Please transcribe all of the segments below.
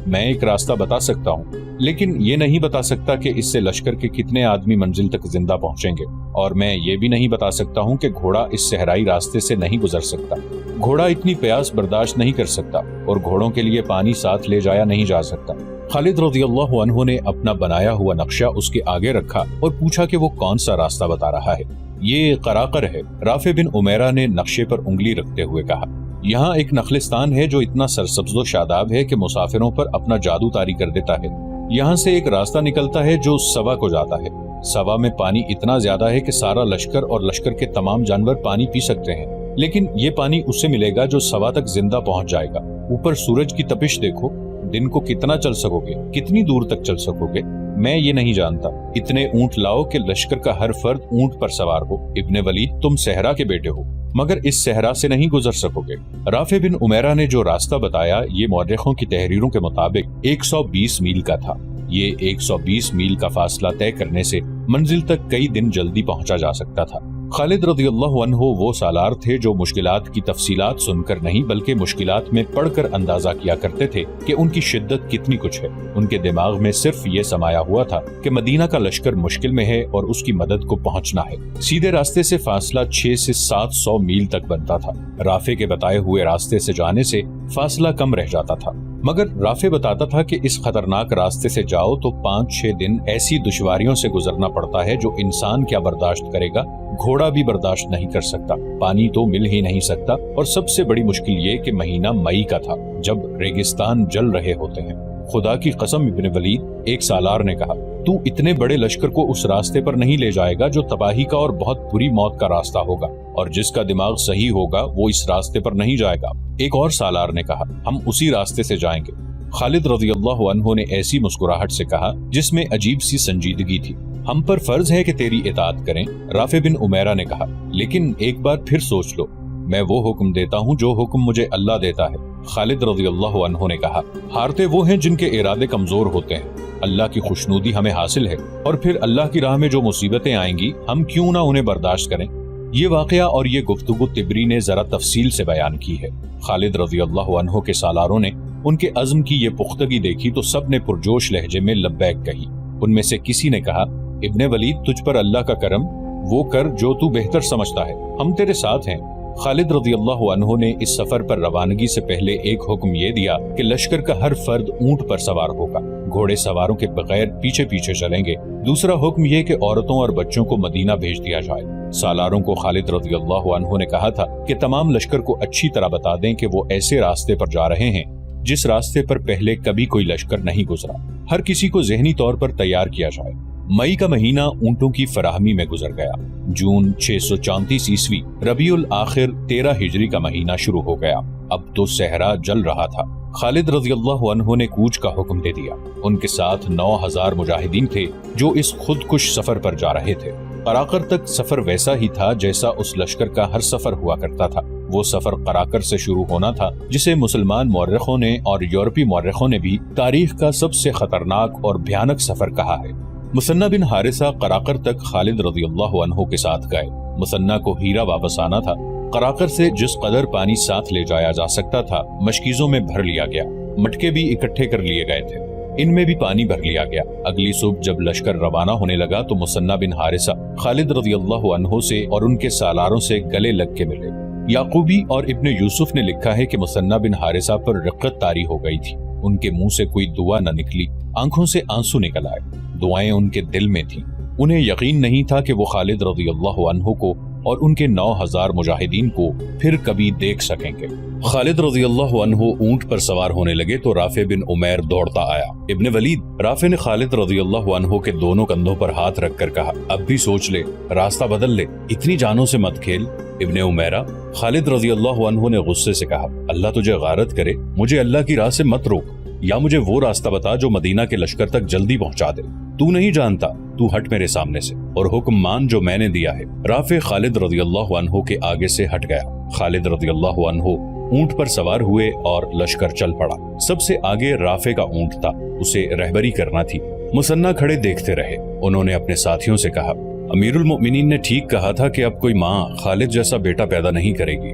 میں ایک راستہ بتا سکتا ہوں، لیکن یہ نہیں بتا سکتا کہ اس سے لشکر کے کتنے آدمی منزل تک زندہ پہنچیں گے، اور میں یہ بھی نہیں بتا سکتا ہوں کہ گھوڑا اس صحرائی راستے سے نہیں گزر سکتا۔ گھوڑا اتنی پیاس برداشت نہیں کر سکتا، اور گھوڑوں کے لیے پانی ساتھ لے جایا نہیں جا سکتا۔ خالد رضی اللہ عنہ نے اپنا بنایا ہوا نقشہ اس کے آگے رکھا اور پوچھا کہ وہ کون سا راستہ بتا رہا ہے۔ یہ قراقر ہے، رافع بن عمیرہ نے نقشے پر انگلی رکھتے ہوئے کہا۔ یہاں ایک نخلستان ہے جو اتنا سرسبز و شاداب ہے کہ مسافروں پر اپنا جادو طاری کر دیتا ہے۔ یہاں سے ایک راستہ نکلتا ہے جو سوا کو جاتا ہے۔ سوا میں پانی اتنا زیادہ ہے کہ سارا لشکر اور لشکر کے تمام جانور پانی پی سکتے ہیں، لیکن یہ پانی اس سے ملے گا جو سوا تک زندہ پہنچ جائے گا۔ اوپر سورج کی تپش دیکھو، دن کو کتنا چل سکو گے، کتنی دور تک چل سکو گے، میں یہ نہیں جانتا۔ اتنے اونٹ لاؤ کہ لشکر کا ہر فرد اونٹ پر سوار ہو۔ ابن ولید، تم صحرا کے بیٹے ہو، مگر اس صحرا سے نہیں گزر سکو گے۔ رافع بن عمیرہ نے جو راستہ بتایا یہ مورخوں کی تحریروں کے مطابق 120 میل کا تھا۔ یہ 120 میل کا فاصلہ طے کرنے سے منزل تک کئی دن جلدی پہنچا جا سکتا تھا۔ خالد رضی اللہ عنہ وہ سالار تھے جو مشکلات کی تفصیلات سن کر نہیں بلکہ مشکلات میں پڑھ کر اندازہ کیا کرتے تھے کہ ان کی شدت کتنی کچھ ہے۔ ان کے دماغ میں صرف یہ سمایا ہوا تھا کہ مدینہ کا لشکر مشکل میں ہے اور اس کی مدد کو پہنچنا ہے۔ سیدھے راستے سے فاصلہ 600 سے 700 میل تک بنتا تھا۔ رافع کے بتائے ہوئے راستے سے جانے سے فاصلہ کم رہ جاتا تھا، مگر رافع بتاتا تھا کہ اس خطرناک راستے سے جاؤ تو 5-6 دن ایسی دشواریوں سے گزرنا پڑتا ہے جو انسان کیا برداشت کرے گا، گھوڑا بھی برداشت نہیں کر سکتا، پانی تو مل ہی نہیں سکتا، اور سب سے بڑی مشکل یہ کہ مہینہ مئی کا تھا جب ریگستان جل رہے ہوتے ہیں۔ خدا کی قسم ابن ولید، ایک سالار نے کہا، تو اتنے بڑے لشکر کو اس راستے پر نہیں لے جائے گا جو تباہی کا اور بہت بری موت کا راستہ ہوگا، اور جس کا دماغ صحیح ہوگا وہ اس راستے پر نہیں جائے گا۔ ایک اور سالار نے کہا، ہم اسی راستے سے جائیں گے۔ خالد رضی اللہ عنہ نے ایسی مسکراہٹ سے کہا جس میں عجیب سی سنجیدگی تھی، ہم پر فرض ہے کہ تیری اطاعت کریں۔ رافع بن عمیرہ نے کہا، لیکن ایک بار پھر سوچ لو، میں وہ حکم دیتا ہوں جو حکم مجھے اللہ دیتا ہے۔ خالد رضی اللہ عنہ نے کہا، ہارتے وہ ہیں جن کے ارادے کمزور ہوتے ہیں۔ اللہ کی خوشنودی ہمیں حاصل ہے، اور پھر اللہ کی راہ میں جو مصیبتیں آئیں گی ہم کیوں نہ انہیں برداشت کریں۔ یہ واقعہ اور یہ گفتگو طبری نے ذرا تفصیل سے بیان کی ہے۔ خالد رضی اللہ عنہ کے سالاروں نے ان کے عزم کی یہ پختگی دیکھی تو سب نے پرجوش لہجے میں لبیک کہی۔ ان میں سے کسی نے کہا، ابن ولید، تجھ پر اللہ کا کرم، وہ کر جو تو بہتر سمجھتا ہے، ہم تیرے ساتھ ہیں۔ خالد رضی اللہ عنہ نے اس سفر پر روانگی سے پہلے ایک حکم یہ دیا کہ لشکر کا ہر فرد اونٹ پر سوار ہوگا، گھوڑے سواروں کے بغیر پیچھے پیچھے چلیں گے۔ دوسرا حکم یہ کہ عورتوں اور بچوں کو مدینہ بھیج دیا جائے۔ سالاروں کو خالد رضی اللہ عنہ نے کہا تھا کہ تمام لشکر کو اچھی طرح بتا دیں کہ وہ ایسے راستے پر جا رہے ہیں جس راستے پر پہلے کبھی کوئی لشکر نہیں گزرا۔ ہر کسی کو ذہنی طور پر تیار کیا جائے۔ مئی کا مہینہ اونٹوں کی فراہمی میں گزر گیا۔ جون 634 عیسوی ربیع الاخر 13 ہجری کا مہینہ شروع ہو گیا۔ اب تو صحرا جل رہا تھا۔ خالد رضی اللہ عنہ نے کوچ کا حکم دے دیا۔ ان کے ساتھ 9000 مجاہدین تھے جو اس خودکش سفر پر جا رہے تھے۔ قراقر تک سفر ویسا ہی تھا جیسا اس لشکر کا ہر سفر ہوا کرتا تھا۔ وہ سفر قراقر سے شروع ہونا تھا جسے مسلمان مورخوں نے اور یورپی مورخوں نے بھی تاریخ کا سب سے خطرناک اور بھیانک سفر کہا ہے۔ مثنہ بن حارثہ قراقر تک خالد رضی اللہ عنہ کے ساتھ گئے۔ مثنہ کو ہیرا واپس آنا تھا۔ قراقر سے جس قدر پانی ساتھ لے جایا جا سکتا تھا مشکیزوں میں بھر لیا گیا۔ مٹکے بھی اکٹھے کر لیے گئے تھے، ان میں بھی پانی بھر لیا گیا۔ اگلی صبح جب لشکر روانہ ہونے لگا تو مثنہ بن حارثہ خالد رضی اللہ عنہ سے اور ان کے سالاروں سے گلے لگ کے ملے۔ یعقوبی اور ابن یوسف نے لکھا ہے کہ مثنہ بن حارثہ پر رقت طاری ہو گئی تھی۔ ان کے منہ سے کوئی دعا نہ نکلی، آنکھوں سے آنسو نکل آئے۔ دعائیں ان کے دل میں تھیں۔ انہیں یقین نہیں تھا کہ وہ خالد رضی اللہ عنہ کو اور ان کے 9000 مجاہدین کو پھر کبھی دیکھ سکیں گے۔ خالد رضی اللہ عنہ اونٹ پر سوار ہونے لگے تو رافع بن عمیر دوڑتا آیا۔ ابن ولید، رافع نے خالد رضی اللہ عنہ کے دونوں کندھوں پر ہاتھ رکھ کر کہا، اب بھی سوچ لے، راستہ بدل لے، اتنی جانوں سے مت کھیل۔ ابن عمیرہ، خالد رضی اللہ عنہ نے غصے سے کہا، اللہ تجھے غارت کرے، مجھے اللہ کی راہ سے مت روک، یا مجھے وہ راستہ بتا جو مدینہ کے لشکر تک جلدی پہنچا دے۔ تو نہیں جانتا، تو ہٹ میرے سامنے سے اور حکم مان جو میں نے دیا ہے۔ رافع خالد رضی اللہ عنہ کے آگے سے ہٹ گیا۔ خالد رضی اللہ عنہ اونٹ پر سوار ہوئے اور لشکر چل پڑا۔ سب سے آگے رافع کا اونٹ تھا، اسے رہبری کرنا تھی۔ مثنہ کھڑے دیکھتے رہے۔ انہوں نے اپنے ساتھیوں سے کہا، امیر المؤمنین نے ٹھیک کہا تھا کہ اب کوئی ماں خالد جیسا بیٹا پیدا نہیں کرے گی۔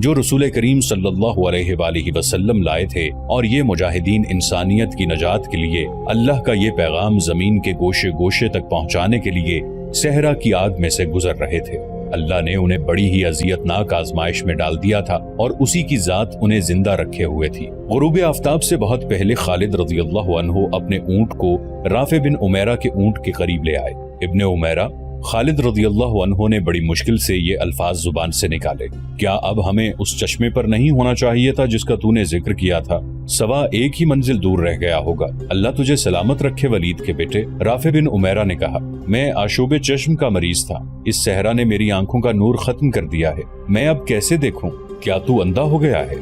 جو رسول کریم صلی اللہ علیہ وآلہ وسلم لائے تھے، اور یہ مجاہدین انسانیت کی نجات کے لیے اللہ کا یہ پیغام زمین کے گوشے گوشے تک پہنچانے کے لیے صحرا کی آگ میں سے گزر رہے تھے۔ اللہ نے انہیں بڑی ہی اذیتناک آزمائش میں ڈال دیا تھا اور اسی کی ذات انہیں زندہ رکھے ہوئے تھی۔ غروب آفتاب سے بہت پہلے خالد رضی اللہ عنہ اپنے اونٹ کو رافع بن عمیرہ کے اونٹ کے قریب لے آئے۔ ابن عمیرہ، خالد رضی اللہ عنہ نے بڑی مشکل سے یہ الفاظ زبان سے نکالے، کیا اب ہمیں اس چشمے پر نہیں ہونا چاہیے تھا جس کا تو نے ذکر کیا تھا؟ سوا ایک ہی منزل دور رہ گیا ہوگا۔ اللہ تجھے سلامت رکھے ولید کے بیٹے، رافع بن عمیرہ نے کہا، میں آشوب چشم کا مریض تھا، اس صحرا نے میری آنکھوں کا نور ختم کر دیا ہے، میں اب کیسے دیکھوں؟ کیا تو اندھا ہو گیا ہے؟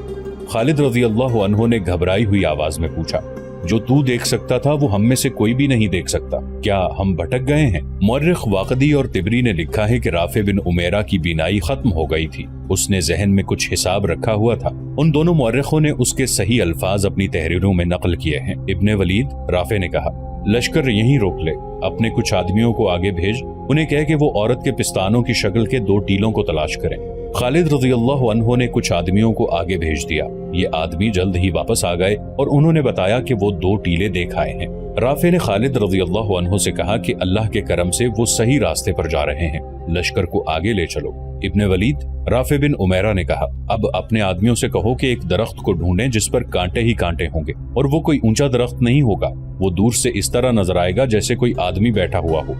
خالد رضی اللہ عنہ نے گھبرائی ہوئی آواز میں پوچھا، جو تو دیکھ سکتا تھا وہ ہم میں سے کوئی بھی نہیں دیکھ سکتا، کیا ہم بھٹک گئے ہیں؟ مورخ واقدی اور طبری نے لکھا ہے کہ رافع بن عمیرہ کی بینائی ختم ہو گئی تھی، اس نے ذہن میں کچھ حساب رکھا ہوا تھا۔ ان دونوں مورخوں نے اس کے صحیح الفاظ اپنی تحریروں میں نقل کیے ہیں۔ ابن ولید، رافع نے کہا، لشکر یہیں روک لے، اپنے کچھ آدمیوں کو آگے بھیج، انہیں کہہ کہ وہ عورت کے پستانوں کی شکل کے 2 ٹیلوں کو تلاش کریں۔ خالد رضی اللہ عنہ نے کچھ آدمیوں کو آگے بھیج دیا، یہ آدمی جلد ہی واپس آ گئے اور انہوں نے بتایا کہ وہ 2 ٹیلے دیکھ آئے ہیں۔ رافع نے خالد رضی اللہ عنہ سے کہا کہ اللہ کے کرم سے وہ صحیح راستے پر جا رہے ہیں، لشکر کو آگے لے چلو۔ ابن ولید، رافع بن عمیرہ نے کہا، اب اپنے آدمیوں سے کہو کہ ایک درخت کو ڈھونڈیں جس پر کانٹے ہی کانٹے ہوں گے، اور وہ کوئی اونچا درخت نہیں ہوگا، وہ دور سے اس طرح نظر آئے گا جیسے کوئی آدمی بیٹھا ہوا ہو،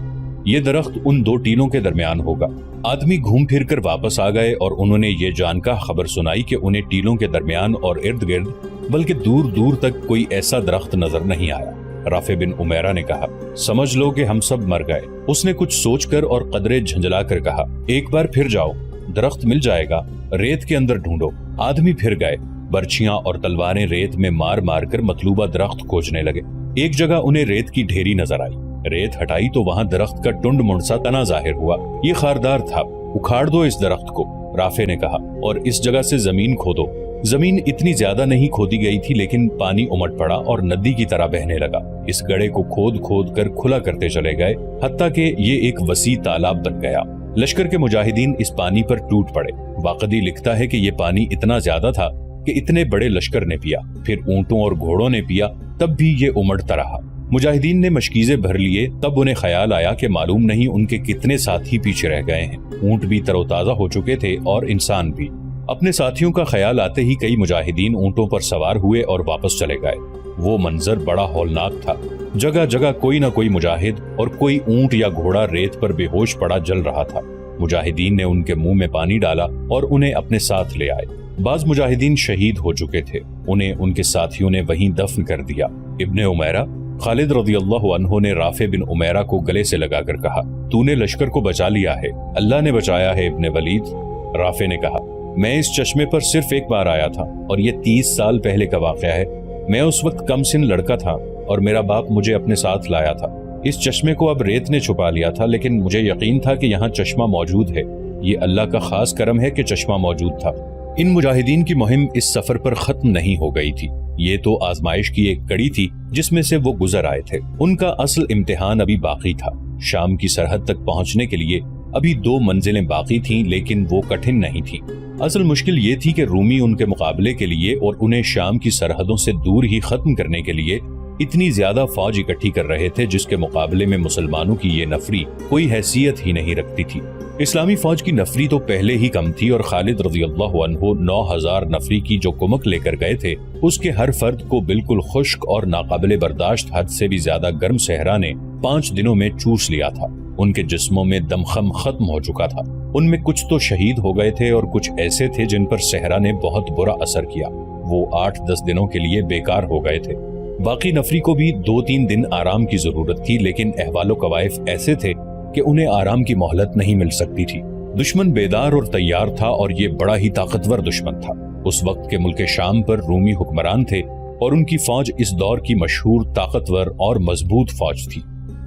یہ درخت ان 2 ٹیلوں کے درمیان ہوگا۔ آدمی گھوم پھر کر واپس آ گئے اور انہوں نے یہ جان کا خبر سنائی کہ انہیں ٹیلوں کے درمیان اور ارد گرد بلکہ دور دور تک کوئی ایسا درخت نظر نہیں آیا۔ رافع بن عمیرہ نے کہا، سمجھ لو کہ ہم سب مر گئے۔ اس نے کچھ سوچ کر اور قدرے جھنجلا کر کہا، ایک بار پھر جاؤ، درخت مل جائے گا، ریت کے اندر ڈھونڈو۔ آدمی پھر گئے، برچیاں اور تلواریں ریت میں مار مار کر مطلوبہ درخت کھوجنے لگے۔ ایک جگہ انہیں ریت کی ڈھیری نظر آئی، ریت ہٹائی تو وہاں درخت کا ٹنڈ منڈسا تنا ظاہر ہوا، یہ خاردار تھا۔ اکھاڑ دو اس درخت کو، رافع نے کہا، اور اس جگہ سے زمین کھودو۔ زمین اتنی زیادہ نہیں کھودی گئی تھی لیکن پانی امٹ پڑا اور ندی کی طرح بہنے لگا۔ اس گڑھے کو کھود کھود کر کھلا کرتے چلے گئے حتیٰ کہ یہ ایک وسیع تالاب بن گیا۔ لشکر کے مجاہدین اس پانی پر ٹوٹ پڑے۔ واقدی لکھتا ہے کہ یہ پانی اتنا زیادہ تھا کہ اتنے بڑے لشکر نے پیا، پھر اونٹوں اور گھوڑوں نے پیا، تب بھی یہ امڑتا رہا۔ مجاہدین نے مشکیزیں بھر لیے، تب انہیں خیال آیا کہ معلوم نہیں ان کے کتنے ساتھی پیچھے رہ گئے ہیں۔ اونٹ بھی تر و تازہ ہو چکے تھے اور انسان بھی۔ اپنے ساتھیوں کا خیال آتے ہی کئی مجاہدین اونٹوں پر سوار ہوئے اور واپس چلے گئے۔ وہ منظر بڑا ہولناک تھا، جگہ جگہ کوئی نہ کوئی مجاہد اور کوئی اونٹ یا گھوڑا ریت پر بے ہوش پڑا جل رہا تھا۔ مجاہدین نے ان کے منہ میں پانی ڈالا اور انہیں اپنے ساتھ لے آئے۔ بعض مجاہدین شہید ہو چکے تھے، انہیں ان کے ساتھیوں نے وہیں دفن کر دیا۔ ابن عمیرہ، خالد رضی اللہ عنہ نے رافع بن عمیرہ کو گلے سے لگا کر کہا، تو نے لشکر کو بچا لیا ہے، اللہ نے بچایا ہے ابن ولید۔ رافع نے کہا، میں اس چشمے پر صرف ایک بار آیا تھا اور یہ 30 سال پہلے کا واقعہ ہے۔ میں اس وقت کم سن لڑکا تھا اور میرا باپ مجھے اپنے ساتھ لایا تھا۔ اس چشمے کو اب ریت نے چھپا لیا تھا لیکن مجھے یقین تھا کہ یہاں چشمہ موجود ہے، یہ اللہ کا خاص کرم ہے کہ چشمہ موجود تھا۔ ان مجاہدین کی مہم اس سفر پر ختم نہیں ہو گئی تھی، یہ تو آزمائش کی ایک کڑی تھی جس میں سے وہ گزر آئے تھے۔ ان کا اصل امتحان ابھی باقی تھا۔ شام کی سرحد تک پہنچنے کے لیے ابھی 2 منزلیں باقی تھیں لیکن وہ کٹھن نہیں تھی۔ اصل مشکل یہ تھی کہ رومی ان کے مقابلے کے لیے اور انہیں شام کی سرحدوں سے دور ہی ختم کرنے کے لیے اتنی زیادہ فوج اکٹھی کر رہے تھے جس کے مقابلے میں مسلمانوں کی یہ نفری کوئی حیثیت ہی نہیں رکھتی تھی۔ اسلامی فوج کی نفری تو پہلے ہی کم تھی اور خالد رضی اللہ عنہ 9000 نفری کی جو کمک لے کر گئے تھے اس کے ہر فرد کو بالکل خشک اور ناقابل برداشت حد سے بھی زیادہ گرم صحرا نے 5 دنوں میں چوس لیا تھا۔ ان کے جسموں میں دمخم ختم ہو چکا تھا، ان میں کچھ تو شہید ہو گئے تھے اور کچھ ایسے تھے جن پر صحرا نے بہت برا اثر کیا، وہ 8-10 دنوں کے لیے بیکار ہو گئے تھے۔ باقی نفری کو بھی 2-3 دن آرام کی ضرورت تھی لیکن احوال و قوائف ایسے تھے کہ انہیں آرام کی مہلت نہیں مل سکتی تھی۔ دشمن بیدار اور تیار تھا اور یہ بڑا ہی طاقتور دشمن تھا۔ اس وقت کے ملک شام پر رومی حکمران تھے اور ان کی فوج اس دور کی مشہور طاقتور اور مضبوط فوج تھی۔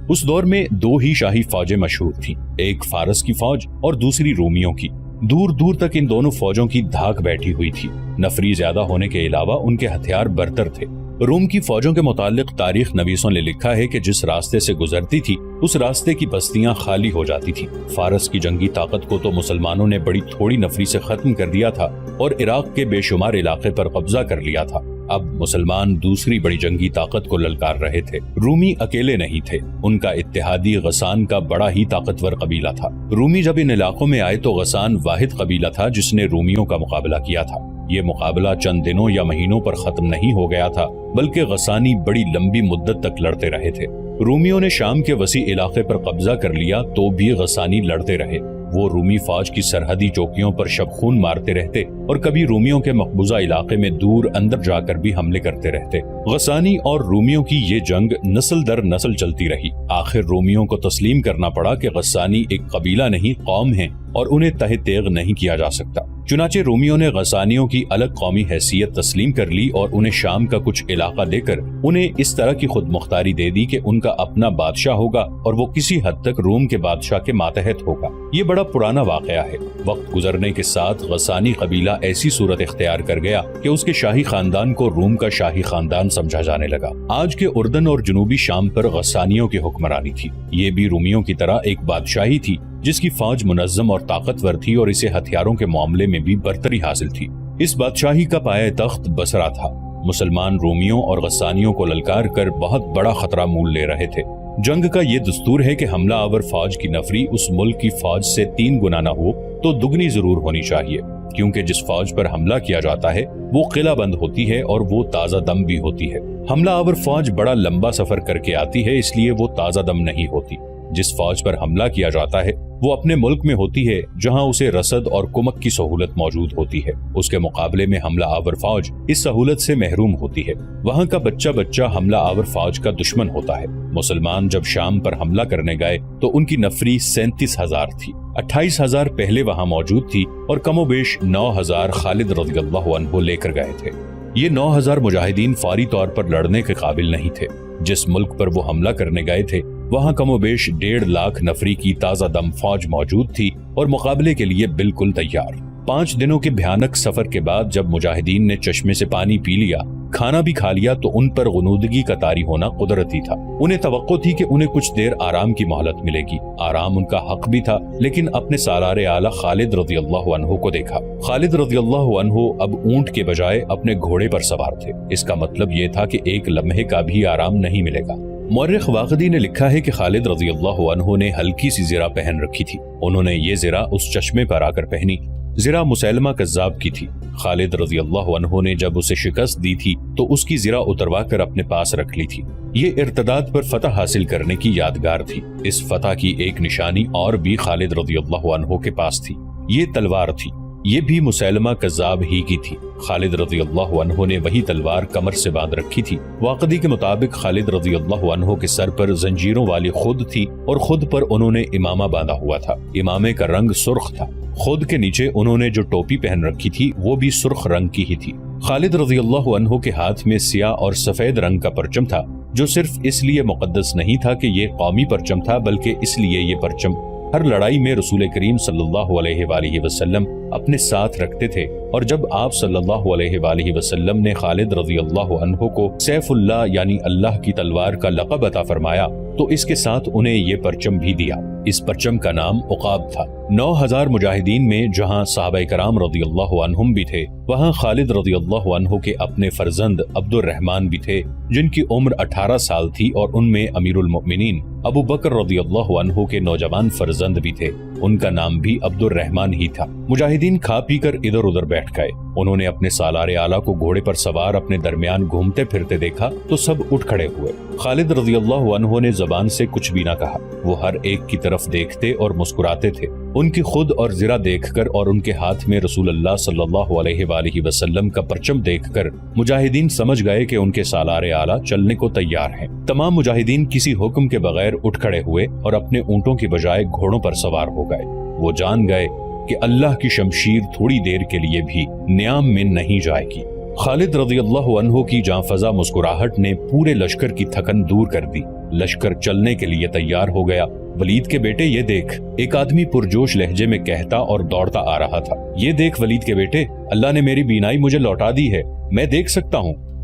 اس دور میں 2 ہی شاہی فوجیں مشہور تھیں، ایک فارس کی فوج اور دوسری رومیوں کی۔ دور دور تک ان دونوں فوجوں کی دھاک بیٹھی ہوئی تھی۔ نفری زیادہ ہونے کے علاوہ ان کے ہتھیار برتر تھے۔ روم کی فوجوں کے متعلق تاریخ نویسوں نے لکھا ہے کہ جس راستے سے گزرتی تھی اس راستے کی بستیاں خالی ہو جاتی تھی۔ فارس کی جنگی طاقت کو تو مسلمانوں نے بڑی تھوڑی نفری سے ختم کر دیا تھا اور عراق کے بے شمار علاقے پر قبضہ کر لیا تھا۔ اب مسلمان دوسری بڑی جنگی طاقت کو للکار رہے تھے۔ رومی اکیلے نہیں تھے، ان کا اتحادی غسان کا بڑا ہی طاقتور قبیلہ تھا۔ رومی جب ان علاقوں میں آئے تو غسان واحد قبیلہ تھا جس نے رومیوں کا مقابلہ کیا تھا۔ یہ مقابلہ چند دنوں یا مہینوں پر ختم نہیں ہو گیا تھا، بلکہ غسانی بڑی لمبی مدت تک لڑتے رہے تھے۔ رومیوں نے شام کے وسیع علاقے پر قبضہ کر لیا تو بھی غسانی لڑتے رہے۔ وہ رومی فوج کی سرحدی چوکیوں پر شب خون مارتے رہتے اور کبھی رومیوں کے مقبوضہ علاقے میں دور اندر جا کر بھی حملے کرتے رہتے۔ غسانی اور رومیوں کی یہ جنگ نسل در نسل چلتی رہی۔ آخر رومیوں کو تسلیم کرنا پڑا کہ غسانی ایک قبیلہ نہیں قوم ہیں اور انہیں تہ تیغ نہیں کیا جا سکتا۔ چنانچہ رومیوں نے غسانیوں کی الگ قومی حیثیت تسلیم کر لی اور انہیں شام کا کچھ علاقہ دے کر انہیں اس طرح کی خود مختاری دے دی کہ ان کا اپنا بادشاہ ہوگا اور وہ کسی حد تک روم کے بادشاہ کے ماتحت ہوگا۔ یہ بڑا پرانا واقعہ ہے۔ وقت گزرنے کے ساتھ غسانی قبیلہ ایسی صورت اختیار کر گیا کہ اس کے شاہی خاندان کو روم کا شاہی خاندان سمجھا جانے لگا۔ آج کے اردن اور جنوبی شام پر غسانیوں کی حکمرانی تھی۔ یہ بھی رومیوں کی طرح ایک بادشاہی تھی جس کی فوج منظم اور طاقتور تھی اور اسے ہتھیاروں کے معاملے میں بھی برتری حاصل تھی۔ اس بادشاہی کا پایہ تخت بصرہ تھا۔ مسلمان رومیوں اور غسانیوں کو للکار کر بہت بڑا خطرہ مول لے رہے تھے۔ جنگ کا یہ دستور ہے کہ حملہ آور فوج کی نفری اس ملک کی فوج سے 3 گنا نہ ہو تو دگنی ضرور ہونی چاہیے، کیونکہ جس فوج پر حملہ کیا جاتا ہے وہ قلعہ بند ہوتی ہے اور وہ تازہ دم بھی ہوتی ہے۔ حملہ آور فوج بڑا لمبا سفر کر کے آتی ہے، اس لیے وہ تازہ دم نہیں ہوتی۔ جس فوج پر حملہ کیا جاتا ہے وہ اپنے ملک میں ہوتی ہے جہاں اسے رسد اور کمک کی سہولت موجود ہوتی ہے۔ اس کے مقابلے میں حملہ آور فوج اس سہولت سے محروم ہوتی ہے۔ وہاں کا بچہ حملہ آور فوج کا دشمن ہوتا ہے۔ مسلمان جب شام پر حملہ کرنے گئے تو ان کی نفری 37,000 تھی۔ 28,000 پہلے وہاں موجود تھی اور کم و بیش 9,000 خالد رضی اللہ عنہ لے کر گئے تھے۔ یہ 9,000 مجاہدین فوری طور پر لڑنے کے قابل نہیں تھے۔ جس ملک پر وہ حملہ کرنے گئے تھے وہاں کم و بیش 1.5 لاکھ نفری کی تازہ دم فوج موجود تھی اور مقابلے کے لیے بالکل تیار۔ 5 دنوں کے بھیانک سفر کے بعد جب مجاہدین نے چشمے سے پانی پی لیا، کھانا بھی کھا لیا تو ان پر غنودگی کا طاری ہونا قدرتی تھا۔ انہیں توقع تھی کہ انہیں کچھ دیر آرام کی مہلت ملے گی۔ آرام ان کا حق بھی تھا، لیکن اپنے سالار اعلیٰ خالد رضی اللہ عنہ کو دیکھا۔ خالد رضی اللہ عنہ اب اونٹ کے بجائے اپنے گھوڑے پر سوار تھے۔ اس کا مطلب یہ تھا کہ ایک لمحے کا بھی آرام نہیں ملے گا۔ مورخ واقدی نے لکھا ہے کہ خالد رضی اللہ عنہ نے ہلکی سی زرہ پہن رکھی تھی۔ انہوں نے یہ زرہ اس چشمے پر آ کر پہنی۔ زرہ مسیلمہ کذاب کی تھی۔ خالد رضی اللہ عنہ نے جب اسے شکست دی تھی تو اس کی زرہ اتروا کر اپنے پاس رکھ لی تھی۔ یہ ارتداد پر فتح حاصل کرنے کی یادگار تھی۔ اس فتح کی ایک نشانی اور بھی خالد رضی اللہ عنہ کے پاس تھی۔ یہ تلوار تھی۔ یہ بھی مسیلمہ کذاب ہی کی تھی۔ خالد رضی اللہ عنہ نے وہی تلوار کمر سے باندھ رکھی تھی۔ واقدی کے مطابق خالد رضی اللہ عنہ کے سر پر زنجیروں والی خود تھی اور خود پر انہوں نے امامہ باندھا ہوا تھا۔ امامے کا رنگ سرخ تھا۔ خود کے نیچے انہوں نے جو ٹوپی پہن رکھی تھی وہ بھی سرخ رنگ کی ہی تھی۔ خالد رضی اللہ عنہ کے ہاتھ میں سیاہ اور سفید رنگ کا پرچم تھا، جو صرف اس لیے مقدس نہیں تھا کہ یہ قومی پرچم تھا، بلکہ اس لیے یہ پرچم ہر لڑائی میں رسول کریم صلی اللہ علیہ وآلہ وسلم اپنے ساتھ رکھتے تھے، اور جب آپ صلی اللہ علیہ وآلہ وسلم نے خالد رضی اللہ عنہ کو سیف اللہ یعنی اللہ کی تلوار کا لقب عطا فرمایا تو اس کے ساتھ انہیں یہ پرچم بھی دیا۔ اس پرچم کا نام عقاب تھا۔ 9,000 مجاہدین میں جہاں صحابہ کرام رضی اللہ عنہم بھی تھے، وہاں خالد رضی اللہ عنہ کے اپنے فرزند عبد الرحمن بھی تھے، جن کی عمر 18 سال تھی، اور ان میں امیر المؤمنین ابو بکر رضی اللہ عنہ کے نوجوان فرزند بھی تھے، ان کا نام بھی عبد الرحمن ہی تھا۔ مجاہدین کھا پی کر ادھر ادھر بیٹھ گئے۔ انہوں نے اپنے سالار اعلیٰ کو گھوڑے پر سوار اپنے درمیان گھومتے پھرتے دیکھا تو سب اٹھ کھڑے ہوئے۔ خالد رضی اللہ عنہ نے زبان سے کچھ بھی نہ کہا، وہ ہر ایک کی طرف دیکھتے اور مسکراتے تھے۔ ان کی خود اور زرہ دیکھ کر اور ان کے ہاتھ میں رسول اللہ صلی اللہ علیہ وآلہ وسلم کا پرچم دیکھ کر مجاہدین سمجھ گئے کہ ان کے سالار اعلیٰ چلنے کو تیار ہیں۔ تمام مجاہدین کسی حکم کے بغیر اٹھ کھڑے ہوئے اور اپنے اونٹوں کی بجائے گھوڑوں پر سوار ہو گئے۔ وہ جان گئے کہ اللہ کی شمشیر تھوڑی دیر کے لیے بھی نیام میں نہیں جائے گی۔ خالد رضی اللہ عنہ کی جاں فزا مسکراہٹ نے پورے لشکر کی تھکن دور کر دی۔ لشکر چلنے کے لیے تیار ہو گیا۔ ولید کے بیٹے یہ دیکھ، ایک آدمی پرجوش لہجے میں کہتا اور دوڑتا آ رہا تھا۔ یہ دیکھ ولید کے بیٹے، اللہ نے میری بینائی مجھے لوٹا دی ہے، میں دیکھ سکتا ہوں۔